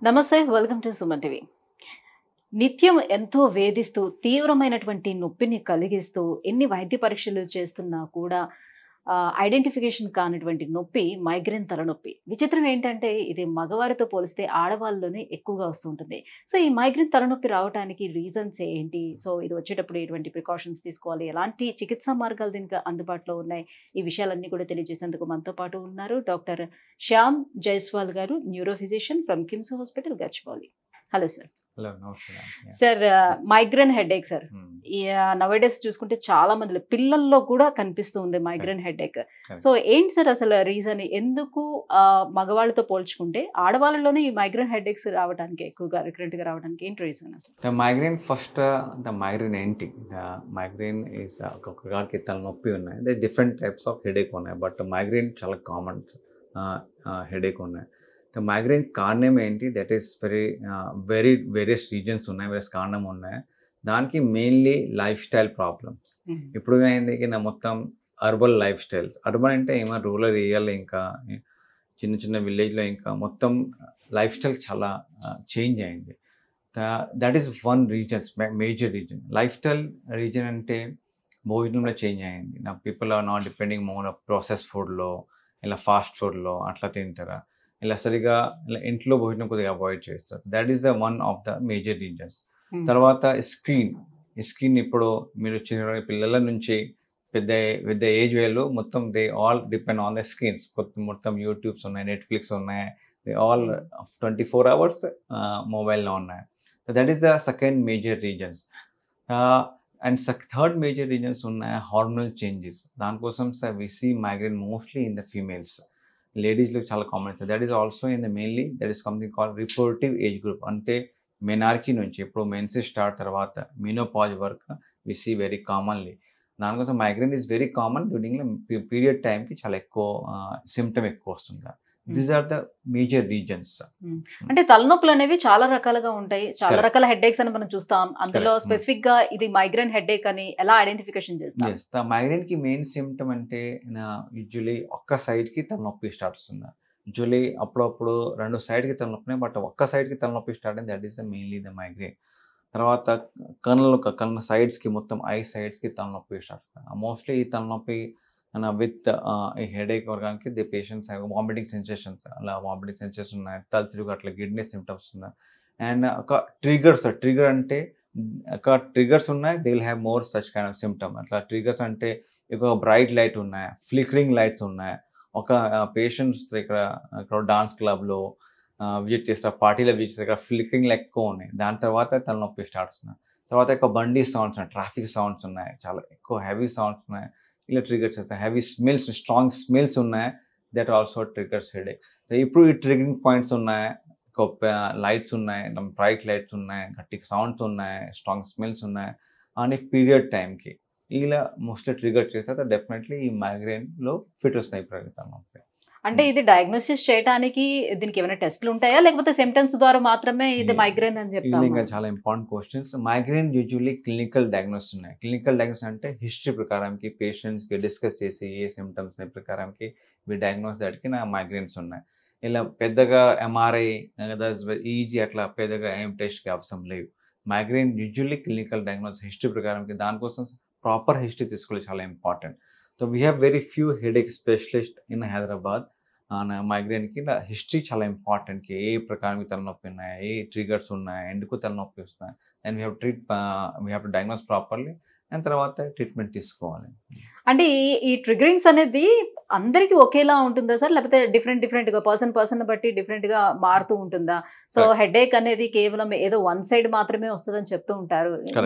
నమస్తే, welcome to Suman TV. నిత్యం ఎంతో వేధిస్తూ తీవ్రమైనటువంటి నొప్పిని కలిగిస్తూ ఎన్ని వైద్య పరీక్షలు చేస్తున్నా కూడా ఐడెంటిఫికేషన్ కానిటువంటి నొప్పి మైగ్రేన్ తలనొప్పి. విచిత్రం ఏంటంటే ఇది మగవారితో పోలిస్తే ఆడవాళ్ళలోనే ఎక్కువగా వస్తుంటుంది. సో ఈ మైగ్రేన్ తలనొప్పి రావడానికి రీజన్స్ ఏంటి? సో ఇది వచ్చేటప్పుడు ఎటువంటి ప్రికాషన్స్ తీసుకోవాలి, ఎలాంటి చికిత్సా మార్గాలు దీనికి అందుబాటులో ఉన్నాయి, ఈ విషయాలన్నీ కూడా తెలియజేసేందుకు మనతో పాటు ఉన్నారు డాక్టర్ శ్యామ్ జైస్వాల్ గారు, neuro physician from KIMS hospital Gachibowli. Hello sir. Hello, నమస్కారం sir. Migraine headache sir, nowadays చూసుకుంటే చాలా మంది పిల్లల్లో కూడా కనిపిస్తూ ఉంది మైగ్రేన్ హెడేక్. సో ఏంటి సార్ అసలు రీజన్? ఎందుకు మగవాళ్ళతో పోల్చుకుంటే ఆడవాళ్ళలోనే ఈ మైగ్రేన్ హెడేక్స్ రావడానికి ఎక్కువగా రికరెంట్ గా రావడానికి ఏంటి రీజన్ అసలు? మైగ్రేన్ ఫస్ట్ మైగ్రేన్ ఏంటి? మైగ్రేన్ ఈస్ ఒక్కొక్కరికి తలనొప్పి ఉన్నాయి, డిఫరెంట్ టైప్స్ ఆఫ్ హెడేక్ ఉన్నాయి, బట్ మైగ్రేన్ చాలా కామన్ హెడేక్ ఉన్నాయి. మైగ్రేన్ కారణం ఏంటి? దట్ ఈస్ వేరియస్ రీజన్స్ ఉన్నాయి, వేరియస్ కారణం ఉన్నాయి. దానికి మెయిన్లీ లైఫ్ స్టైల్ ప్రాబ్లమ్స్. ఇప్పుడు ఏంది మొత్తం అర్బన్ లైఫ్ స్టైల్స్. అర్బన్ అంటే ఏమో రూరల్ ఏరియాలో ఇంకా చిన్న చిన్న విలేజ్లో ఇంకా మొత్తం లైఫ్ స్టైల్ చాలా చేంజ్ అయింది. That is one reasons, major reason. Life style reason అంటే భోజనంలో చేంజ్ అయింది. నా people are not depending more of process ఫుడ్లో, ఇలా ఫాస్ట్ ఫుడ్లో అట్లా తింటారా, ఇలా సరిగా ఇలా ఇంట్లో భోజనం కొద్దిగా అవాయిడ్ చేస్తారు. That is the one of the major reasons. తర్వాత స్క్రీన్ ఇప్పుడు మీరు చిన్న పిల్లల నుంచి పెద్ద పెద్ద ఏజ్ వేళ్ళు మొత్తం they all depend on the screens. మొత్తం యూట్యూబ్స్ ఉన్నాయి, నెట్ఫ్లిక్స్ ఉన్నాయి, దే ఆల్ 24 hours మొబైల్లో ఉన్నాయి. That is the second major reasons. And third major reasons ఉన్నాయి హార్మోనల్ చేంజెస్. దానికోసం sir we see migraine mostly in the females. లేడీస్లో చాలా common. That is also in the mainly that is something called reproductive age group. అంటే menarche నుంచి ఇప్పుడు menses start తర్వాత menopause వరకు we see very commonly. దానికోసం migraine is very common during period టైంకి చాలా ఎక్కువ సిమ్టమ్ ఎక్కువ వస్తుంది. These are the major reasons. అంటే తలనొప్పులు అనేవి చాలా రకాలుగా ఉంటాయి, చాలా రకాల హెడేక్స్ అని మనం చూస్తాం. అందులో స్పెసిఫిక్ గా ఇది మైగ్రేన్ హెడేక్ అని ఎలా ఐడెంటిఫికేషన్ చేస్తాం? మైగ్రేన్ కి మెయిన్ సిమ్టమ్ అంటే యూజువలీ ఒక్క సైడ్ కి తలనొప్పి స్టార్ట్ అవుతుంది. యూజువలీ అప్పుడప్పుడు రెండు సైడ్ కి తలనొప్పి, బట్ ఒక్క సైడ్ కి తలనొప్పి స్టార్ట్ అయింది. That is the mainly the migraine. తర్వాత కళ్ళ సైడ్స్ కి మొత్తం ఐ సైడ్స్ కి తలనొప్పి స్టార్ట్ అవుతుంది. మోస్ట్లీ ఈ తలనొప్పి విత్ ఈ హెడేక్ వర్గానికి ది పేషెంట్స్ వామిటింగ్ సెన్సేషన్స్, అలా వామిటింగ్ సెన్సేషన్ ఉన్నాయి, తల తిరుగు అట్లా గిడ్నెస్ సిమ్టమ్స్ ఉన్నాయి. అండ్ ఒక ట్రిగర్ అంటే ఒక ట్రిగర్స్ ఉన్నాయి, they will have more such kind of symptom. అట్లా ట్రిగర్స్ అంటే ఒక బ్రైట్ లైట్ ఉన్నాయి, ఫ్లికరింగ్ లైట్స్ ఉన్నాయి. ఒక పేషెంట్స్ ఇక్కడ డాన్స్ క్లబ్లో విజిట్ చేస్తారు, పార్టీలో విజిట్ చేస్తారు, ఇక్కడ ఫ్లికరింగ్ లైట్ ఎక్కువ ఉన్నాయి. దాని తర్వాత తలనొప్పి స్టార్ట్ అవుతుంది. తర్వాత ఒక బండి సౌండ్స్ ఉన్నాయి, ట్రాఫిక్ సౌండ్స్ ఉన్నాయి, చాలా ఎక్కువ హెవీ సౌండ్స్ ఉన్నాయి, ఇలా ట్రిగర్స్ అవుతాయి. హెవీ స్మెల్స్, స్ట్రాంగ్ స్మెల్స్ ఉన్నాయి, దట్ ఆల్సో ట్రిగర్స్ హెడేక్. ఇప్పుడు ఈ ట్రిగరింగ్ పాయింట్స్ ఉన్నాయి, లైట్స్ ఉన్నాయి, బ్రైట్ లైట్స్ ఉన్నాయి, గట్టి సౌండ్స్ ఉన్నాయి, స్ట్రాంగ్ స్మెల్స్ ఉన్నాయి అని పీరియడ్ టైంకి ఇలా మోస్ట్లీ ట్రిగర్ చేస్తే డెఫినెట్లీ ఈ మైగ్రేన్లో ఫిట్ వస్తాయి ప్రగతి. అంటే ఇది డయాగ్నోసిస్ చేయడానికి దీనికి ఏమైనా టెస్ట్లు ఉంటాయా, లేకపోతే సిమ్టమ్స్ ద్వారా మాత్రమే ఇది మైగ్రేన్ అని చెప్తారు? ఇంకా చాలా important questions. Migraine usually clinical diagnosis ఉన్నాయి. క్లినికల్ డయాగ్నోసిస్ అంటే హిస్టరీ ప్రకారంకి పేషెంట్స్కి డిస్కస్ చేసి ఏ సిమ్టమ్స్ ప్రకారంకి మీ డయాగ్నోస్ దాటికి నా మైగ్రేన్స్ ఉన్నాయి. ఇలా పెద్దగా ఎంఆర్ఐ, ఈజీ అట్లా పెద్దగా ఏం టెస్ట్కి అవసరం లేవు. Migraine usually clinical diagnosis history ప్రకారంకి, దానికోసం ప్రాపర్ హిస్టరీ తీసుకోవాలి, చాలా important. So we have very few headache specialist in Hyderabad. మైగ్రేన్కి హిస్టరీ చాలా ఇంపార్టెంట్. ఏ ప్రకారం తలనొప్పి ఉన్నాయి, ఏ ట్రిగర్స్ ఉన్నాయి, ఎందుకు తలనొప్పి వస్తున్నాయి, and we have to diagnose properly, and తర్వాత ట్రీట్మెంట్ తీసుకోవాలి. అంటే ఈ ట్రిగరింగ్స్ అనేది అందరికి ఒకేలా ఉంటుందా సార్, లేకపోతే డిఫరెంట్ గా పర్సన్ బట్టి డిఫరెంట్ గా మారుతూ ఉంటుందా? సో హెడేక్ అనేది కేవలం ఏదో వన్ సైడ్ మాత్రమే వస్తుందని చెప్తూ ఉంటారు.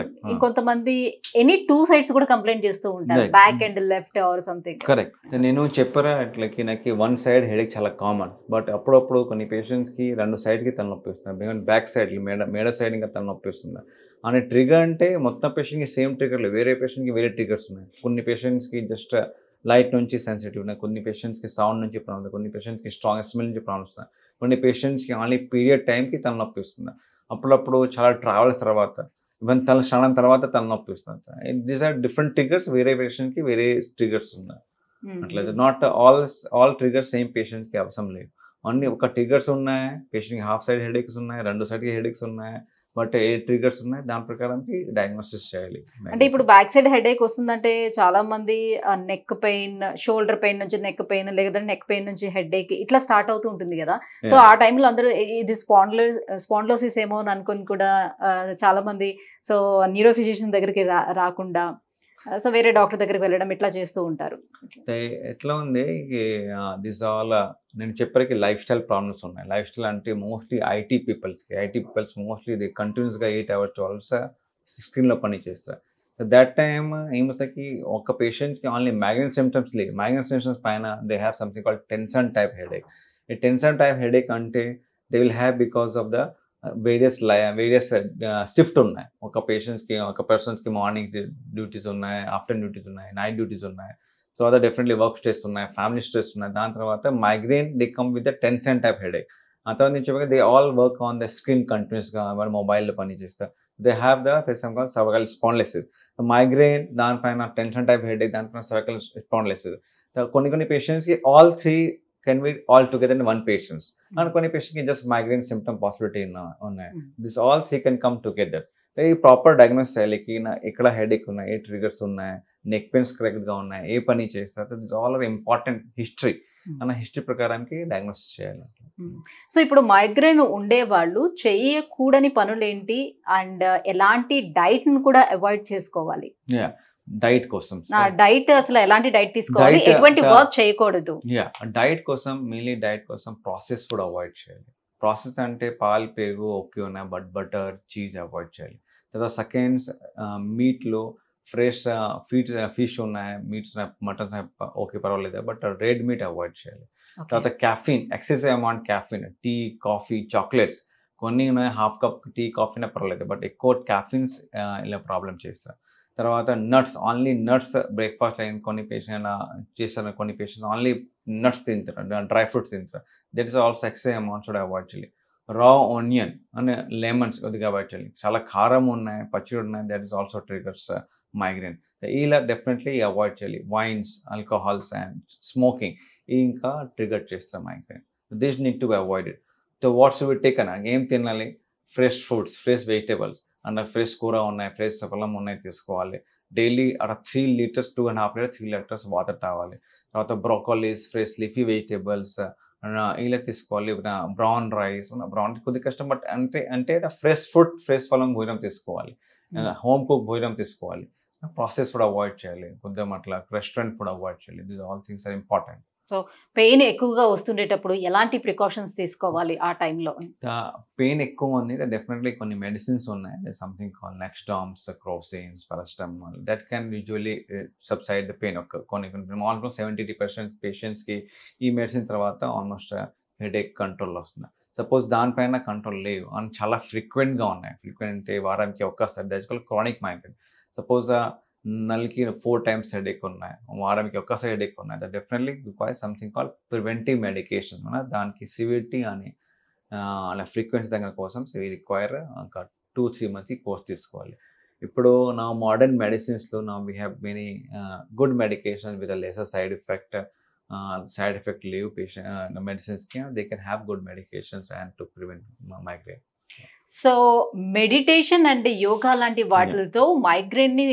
ఇంకొంతమంది ఎనీ 2 sides కూడా కంప్లైంట్ చేస్తూ ఉంటారు, back and left or something. Correct. నేను చెప్పారా అట్లకి నాకు వన్ సైడ్ హెడేక్ చాలా కామన్, బట్ అప్పుడప్పుడు కొన్ని పేషెంట్స్కి 2 sides కి తలనొప్పి వస్తుంది, బ్యాక్ సైడ్ మేడ సైడ్ ఇంకా తలనొప్పి వస్తుంది. అని ట్రిగర్ అంటే మొత్తం పేషెంట్కి సేమ్ ట్రిగర్లు, వేరే పేషెంట్కి వేరే ట్రిగర్స్ ఉన్నాయి. కొన్ని పేషెంట్స్కి జస్ట్ లైట్ నుంచి సెన్సిటివ్ ఉన్నాయి, కొన్ని పేషెంట్స్కి సౌండ్ నుంచి ప్రాబ్లమ్, కొన్ని పేషెంట్స్కి స్ట్రాంగ్ స్మెల్ నుంచి ప్రాబ్లమ్స్ ఉన్నాయి, కొన్ని పేషెంట్స్కి ఓన్లీ పీరియడ్ టైంకి తలనొప్పి వస్తుంది. అప్పుడప్పుడు చాలా ట్రావెల్స్ తర్వాత, ఈవెన్ స్నానం తర్వాత తలనొప్పి వస్తుంది. దీస్ ఆర్ డిఫరెంట్ ట్రిగర్స్, వేరే పేషెంట్కి వేరే ట్రిగర్స్ ఉన్నాయి. అట్లయితే నాట్ ఆల్ ట్రిగర్స్ సేమ్ పేషెంట్స్కి అవసరం లేదు. అన్ని ఒక ట్రిగర్స్ ఉన్నాయి, పేషెంట్కి హాఫ్ సైడ్ హెడేక్స్ ఉన్నాయి, 2 సైడ్కి హెడేక్స్ ఉన్నాయి, బట్ ఏ ట్రిగర్స్ ఉన్నాయి దాని ప్రకారంకి డయాగ్నోసిస్ చేయాలి. అంటే ఇప్పుడు బ్యాక్ సైడ్ హెడేక్ వస్తుందంటే చాలా మంది నెక్ పెయిన్, షోల్డర్ పెయిన్ నుంచి నెక్ పెయిన్, లేదంటే నెక్ పెయిన్ నుంచి హెడేక్ ఇట్లా స్టార్ట్ అవుతూ ఉంటుంది కదా. సో ఆ టైంలో అందరూ ఇది స్పాండ్లోసిస్ ఏమో అని అనుకుని కూడా చాలా మంది సో న్యూరో ఫిజిషియన్ దగ్గరికి రాకుండా సో వేరే డాక్టర్ దగ్గరికి వెళ్ళడం ఇట్లా చేస్తూ ఉంటారు. ఎట్లా ఉంది దిస్ ఆల్ నేను చెప్పరికి లైఫ్ స్టైల్ ప్రాబ్లమ్స్ ఉన్నాయి. లైఫ్ స్టైల్ అంటే మోస్ట్లీ ఐటీ పీపుల్స్ మోస్ట్లీ ఇది కంటిన్యూస్గా 8 hours 12 hours స్క్రీన్లో పని చేస్తారు. దట్ టైమ్ ఏమవుతాయి, ఒక పేషెంట్స్కి ఓన్లీ మైగ్రేన్ సిమ్టమ్స్ లేవు. మైగ్రేన్ సిమ్టమ్స్ పైన they have something called tension type headache. ఈ టెన్షన్ టైప్ హెడేక్ అంటే they will have because of the various shift ఉన్నాయి. ఒక పర్సన్స్కి మార్నింగ్ డ్యూటీస్ ఉన్నాయి, ఆఫ్టర్నూన్ డ్యూటీస్ ఉన్నాయి, నైట్ డ్యూటీస్ ఉన్నాయి. సో అదే డెఫినెట్లీ వర్క్ స్ట్రెస్ ఉన్నాయి, ఫ్యామిలీ స్ట్రెస్ ఉన్నాయి. దాని తర్వాత migraine they come with the tension type headache. ఆ తర్వాత నుంచి they all work on the screen కంటిన్యూస్గా, వాళ్ళు మొబైల్లో పని చేస్తారు. They have the cervical spondylosis. Migraine దానిపైన టెన్షన్ టైప్ హెడేక్, దానిపైన సర్వైకల్ స్పాండిలైసిస్. కొన్ని పేషెంట్స్కి all 3 can be all together in one patient. And కొన్ని పేషెంట్కి జస్ట్ మైగ్రేన్ సిమ్టమ్ పాసిబిలిటీ ఉన్నాయి. This all 3 can come together. ఈ ప్రాపర్ డయాగ్నోస్ చేయాలి, ఎక్కడ హెడేక్ ఉన్నాయి, ఏ ట్రిగర్స్ ఉన్నాయి, నెక్ పెయిన్స్ కరెక్ట్గా ఉన్నాయి, ఏ పని చేస్తారు. This all are important history. అన్న హిస్టరీ ప్రకారానికి డయాగ్నోస్ చేయాలి. సో ఇప్పుడు మైగ్రేన్ ఉండే వాళ్ళు చేయకూడని పనులు ఏంటి అండ్ ఎలాంటి డైట్ ను కూడా అవాయిడ్ చేసుకోవాలి? డైట్ కోసం డైట్ అసలు ఎలాంటి డైట్ తీసుకోవాలి, ఎటువంటి వర్క్ చేయకూడదు? డైట్ కోసం ప్రాసెస్ ఫుడ్ అవాయిడ్ చేయాలి. ప్రాసెస్ అంటే పాలు, పెరుగు ఓకే ఉన్నాయి, బట్ బటర్, చీజ్ అవాయిడ్ చేయాలి. తర్వాత సెకండ్స్ మీట్లో ఫ్రెష్ ఫిష్ ఉన్నాయి, మీట్స్ ఉన్నాయి, మటన్స్ ఓకే పర్వాలేదు, బట్ రెడ్ మీట్ అవాయిడ్ చేయాలి. తర్వాత caffeine, excessive amount caffeine, tea, coffee, chocolates కొన్ని ఉన్నాయి, హాఫ్ కప్ టీ కాఫీనే పర్వాలేదు, బట్ ఎక్కువ క్యాఫీన్స్ ఇలా ప్రాబ్లం చేస్తారు. తర్వాత నట్స్, ఓన్లీ నట్స్ బ్రేక్ఫాస్ట్ అయిన కొన్ని పేషెంట్ చేస్తారు, కొన్ని పేషెంట్స్ ఓన్లీ నట్స్ తింటారు, డ్రై ఫ్రూట్స్ తింటారు. That is also excessive amounts కూడా అవాయిడ్ చేయాలి. రా ఆనియన్ అండ్ లెమన్స్ కొద్దిగా అవాయిడ్ చేయాలి. చాలా కారం ఉన్నాయి, పచ్చిడి ఉన్నాయి, that is also triggers migraine. ఇలా డెఫినెట్లీ అవాయిడ్ చేయాలి. వైన్స్, ఆల్కహాల్స్ అండ్ స్మోకింగ్ ఇంకా ట్రిగర్ చేస్తారు migraine. This need to be avoided. So what's we take అన్న ఏం తినాలి? Fresh fruits, fresh vegetables and fresh కూర ఉన్నాయి, ఫ్రెష్ ఫలం ఉన్నాయి తీసుకోవాలి. డైలీ అక్కడ 3 liters 2.5 liters 3 liters వాటర్ తాగాలి. తర్వాత బ్రోకోలీస్, ఫ్రెష్ లీఫీ వెజిటేబుల్స్ ఇలా తీసుకోవాలి. బ్రౌన్ రైస్, బ్రౌన్ కొద్దిగా కష్టం, బట్ అంటే ఫ్రెష్ ఫుడ్, ఫ్రెష్ ఫలం భోజనం తీసుకోవాలి. హోమ్ కుక్ భోజనం తీసుకోవాలి. ప్రాసెస్ ఫుడ్ అవాయిడ్ చేయాలి, కొద్దిగా అట్లా రెస్టారెంట్ ఫుడ్ అవాయిడ్ చేయాలి. These all things are important. So pain ఎక్కువగా వస్తుండేటప్పుడు ఎలాంటి ప్రికాషన్స్ తీసుకోవాలి ఆ టైంలో? పెయిన్ ఎక్కువ ఉంది, డెఫినెట్లీ కొన్ని మెడిసిన్స్ ఉన్నాయి. సంథింగ్ కాల్ నెక్స్డామ్స్, Crocins, paracetamol, that can usually subside the pain. కొన్ని ఆల్మోస్ట్ 70% పేషెంట్స్కి ఈ మెడిసిన్ తర్వాత ఆల్మోస్ట్ హెడేక్ కంట్రోల్ వస్తుంది. సపోజ్ దానిపైన కంట్రోల్ లేవు అని చాలా ఫ్రీక్వెంట్గా ఉన్నాయి, ఫ్రీక్వెంట్ అంటే వారానికి ఒక్కసారి, that's called chronic migraine. Suppose నెలకి 4 times హెడేక్ ఉన్నాయి, వారానికి ఒక్కసారి హెడేక్ ఉన్నాయి, that definitely require something call preventive medication. దానికి సివిరిటీ అని అలా ఫ్రీక్వెన్సీ తగ్గ కోసం రిక్వైర్ ఒక 2-3 months కోర్స్ తీసుకోవాలి. ఇప్పుడు నా మోడర్న్ మెడిసిన్స్లో we have many good medication with lesser side effect లేవు పేషెంట్ మెడిసిన్స్కి. They can have good medications and to prevent migraine. So meditation and yoga లాంటి వాటితో మైగ్రేన్ ని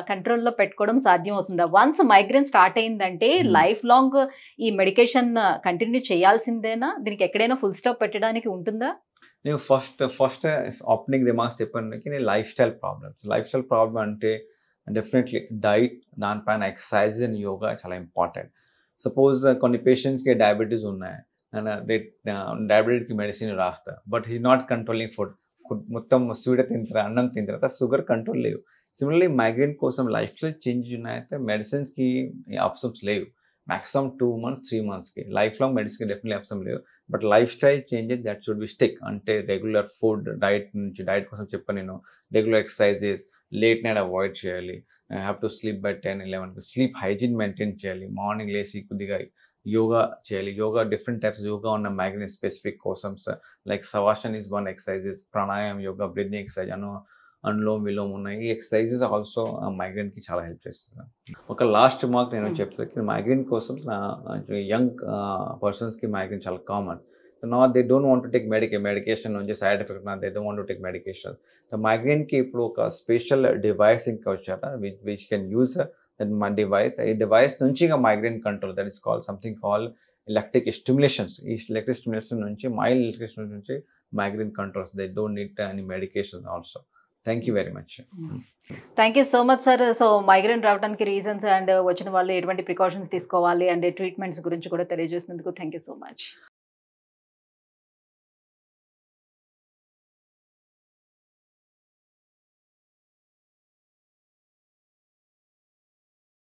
కంట్రోల్లో పెట్టుకోవడం సాధ్యం అవుతుందా? వన్స్ మైగ్రేన్ స్టార్ట్ అయిందంటే లైఫ్ లాంగ్ ఈ మెడికేషన్ కంటిన్యూ చేయాల్సిందేనా? దీనికి ఎక్కడైనా ఫుల్ స్టాప్ పెట్టడానికి ఉంటుందా? నేను ఫస్ట్ ఓపెనింగ్ రిమార్క్స్ చెప్పడానికి నేను లైఫ్ స్టైల్ ప్రాబ్లమ్ అంటే డెఫినెట్లీ డైట్, దానిపైన ఎక్సర్సైజ్ అండ్ యోగా చాలా ఇంపార్టెంట్. సపోజ్ కొన్ని పేషెంట్స్కి డయాబెటీస్ ఉన్నాయి, డయాబెటీస్కి మెడిసిన్ రాస్తారు, but he not controlling food మొత్తం స్వీట్ తింటారా, అన్నం తింటారా, షుగర్ కంట్రోల్ లేవు. సిమిలర్లీ మైగ్రేన్ కోసం లైఫ్ స్టైల్ చేంజ్ ఉన్నాయితే మెడిసిన్స్కి ఆప్షన్స్ లేవు. మ్యాక్సిమం 2 months 3 monthsకి, లైఫ్ లాంగ్ మెడిసిన్కి డెఫినెట్లీ ఆప్షన్ లేవు. But life style changes that should be stick. అంటే రెగ్యులర్ ఫుడ్, డైట్ కోసం చెప్పాను నేను, regular exercises, late night avoid చేయాలి, have to sleep by 10-11, sleep hygiene maintain చేయాలి, మార్నింగ్ లేసి కొద్దిగా యోగా చేయాలి. యోగా డిఫరెంట్ టైప్స్ యోగా ఉన్న మైగ్రేన్ స్పెసిఫిక్ కోసమ్స్ like shavasana is one exercises, ప్రాణాయామం, యోగా, బ్రీతింగ్ ఎక్సర్సైజ్, అనులోమ్ విలోమ్ ఉన్నాయి. ఈ ఎక్సర్సైజెస్ ఆల్సో మైగ్రేన్కి చాలా హెల్ప్ చేస్తుంది. ఒక లాస్ట్ మార్క్ నేను చెప్తాను, మైగ్రేన్ కోసం యంగ్ పర్సన్స్కి మైగ్రేన్ చాలా కామన్. నా they don't want to take medication నుంచి సైడ్ ఎఫెక్ట్ నా they don't want to take medication. మైగ్రేన్కి ఇప్పుడు ఒక స్పెషల్ డివైస్ ఇంకా వచ్చాట విచ్ కెన్ యూజ్ మా డివైస్. ఈ డివైస్ నుంచి ఇంకా migraine control, that is call something call electric stimulations. ఈ ఎలక్ట్రిక్ స్టిమ్యులేషన్ నుంచి మైల్డ్ ఎలక్ట్రిక్ స్టిమ్యులేషన్ నుంచి migraine controls. They don't need any medication also. Thank you very much. Thank you so much sir. So migraine రావడానికి reasons and వచ్చిన వాళ్ళు ఎటువంటి precautions తీసుకోవాలి and treatments గురించి కూడా తెలియజేసినందుకు థ్యాంక్ యూ సో మచ్.